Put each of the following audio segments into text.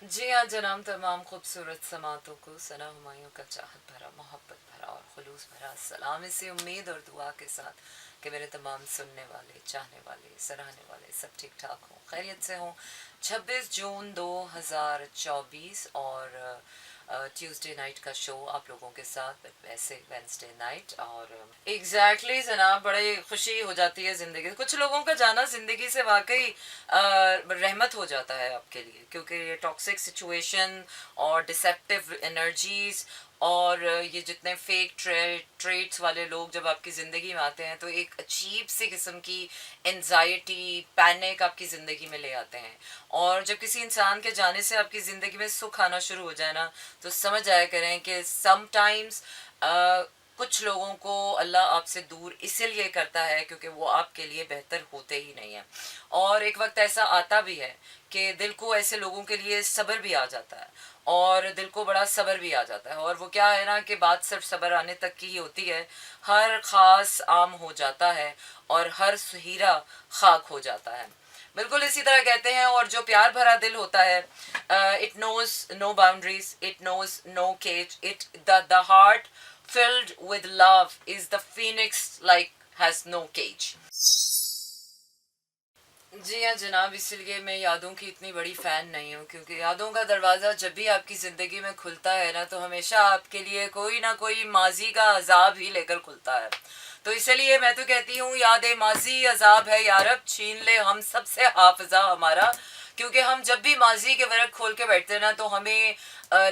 जी हाँ जनाब, तमाम खूबसूरत समातों को सना हुमायूं का चाहत भरा, मोहब्बत भरा और खुलूस भरा सलाम, इसी उम्मीद और दुआ के साथ कि मेरे तमाम सुनने वाले, चाहने वाले, सराहने वाले सब ठीक ठाक हों, खैरियत से हों। 26 जून 2024 और ट्यूसडे नाइट का शो आप लोगों के साथ, वैसे वेंसडे नाइट। और एग्जैक्टली जनाब, बड़ी खुशी हो जाती है ज़िंदगी, कुछ लोगों का जाना ज़िंदगी से वाकई रहमत हो जाता है आपके लिए, क्योंकि ये टॉक्सिक सिचुएशन और डिसेप्टिव एनर्जीज और ये जितने फेक ट्रेड्स वाले लोग जब आपकी ज़िंदगी में आते हैं तो एक अजीब सी किस्म की एनजाइटी, पैनिक आपकी ज़िंदगी में ले आते हैं। और जब किसी इंसान के जाने से आपकी ज़िंदगी में सुख आना शुरू हो जाए ना, तो समझ आया करें कि समटाइम्स कुछ लोगों को अल्लाह आपसे दूर इसीलिए करता है क्योंकि वो आपके लिए बेहतर होते ही नहीं हैं। और एक वक्त ऐसा आता भी है कि दिल को ऐसे लोगों के लिए सब्र भी आ जाता है, और दिल को बड़ा सब्र भी आ जाता है। और वो क्या है ना कि बात सिर्फ सब्र आने तक की ही होती है। हर ख़ास आम हो जाता है और हर सुहीरा खाक हो जाता है, बिल्कुल इसी तरह कहते हैं। और जो प्यार भरा दिल होता है, it knows no boundaries, it knows no cage, it the heart filled with love is the phoenix like has no cage। जी हाँ जनाब, इसलिए मैं यादों की इतनी बड़ी फ़ैन नहीं हूँ, क्योंकि यादों का दरवाज़ा जब भी आपकी ज़िंदगी में खुलता है ना, तो हमेशा आपके लिए कोई ना कोई माजी का अजाब ही लेकर खुलता है। तो इसलिए मैं तो कहती हूँ, याद माजी अजाब है यारब, छीन ले हम सबसे हाफजा हमारा। क्योंकि हम जब भी माजी के वर्क खोल के बैठते हैं ना, तो हमें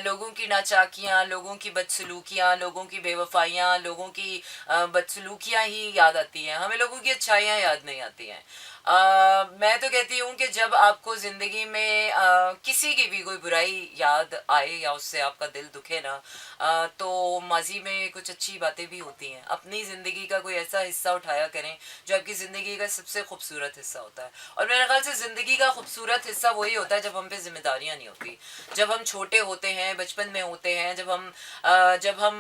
लोगों की नाचाकियाँ, लोगों की बदसलूकियाँ, लोगों की बेवफाइयाँ, लोगों की बदसलूकियाँ ही याद आती हैं, हमें लोगों की अच्छाइयाँ याद नहीं आती हैं। मैं तो कहती हूँ कि जब आपको ज़िंदगी में किसी की भी कोई बुराई याद आए या उससे आपका दिल दुखे ना, तो माजी में कुछ अच्छी बातें भी होती हैं। अपनी ज़िंदगी का कोई ऐसा हिस्सा उठाया करें जो आपकी ज़िंदगी का सबसे खूबसूरत हिस्सा होता है। और मेरे ख्याल से ज़िंदगी का खूबसूरत हिस्सा वही होता है जब हम पे जिम्मेदारियाँ नहीं होती, जब हम छोटे होते हैं, बचपन में होते हैं, जब हम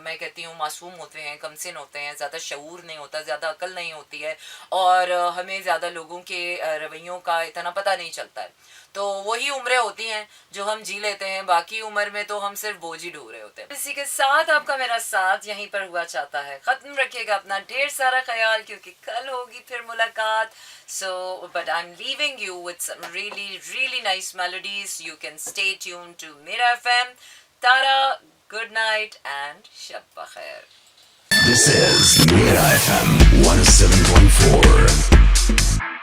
मैं कहती हूँ मासूम होते हैं, कमसिन होते हैं, ज़्यादा शऊर नहीं होता, ज़्यादा अकल नहीं होती है, और हमें ज़्यादा लोगों के रवैयों का इतना पता नहीं चलता है। तो वही उम्रें होती हैं जो हम जी लेते हैं, बाकी उम्र में तो हम सिर्फ बोझ ही ढो रहे होते हैं। इसी के साथ आपका मेरा साथ यहीं पर हुआ चाहता है ख़त्म। रखिएगा अपना ढेर सारा ख्याल, क्योंकि कल होगी फिर मुलाकात। So, but I'm leaving you with some really, really nice melodies. You can stay tuned to Mira FM. Tara, good night and Shab Bakhair. This is Mira FM 107.4.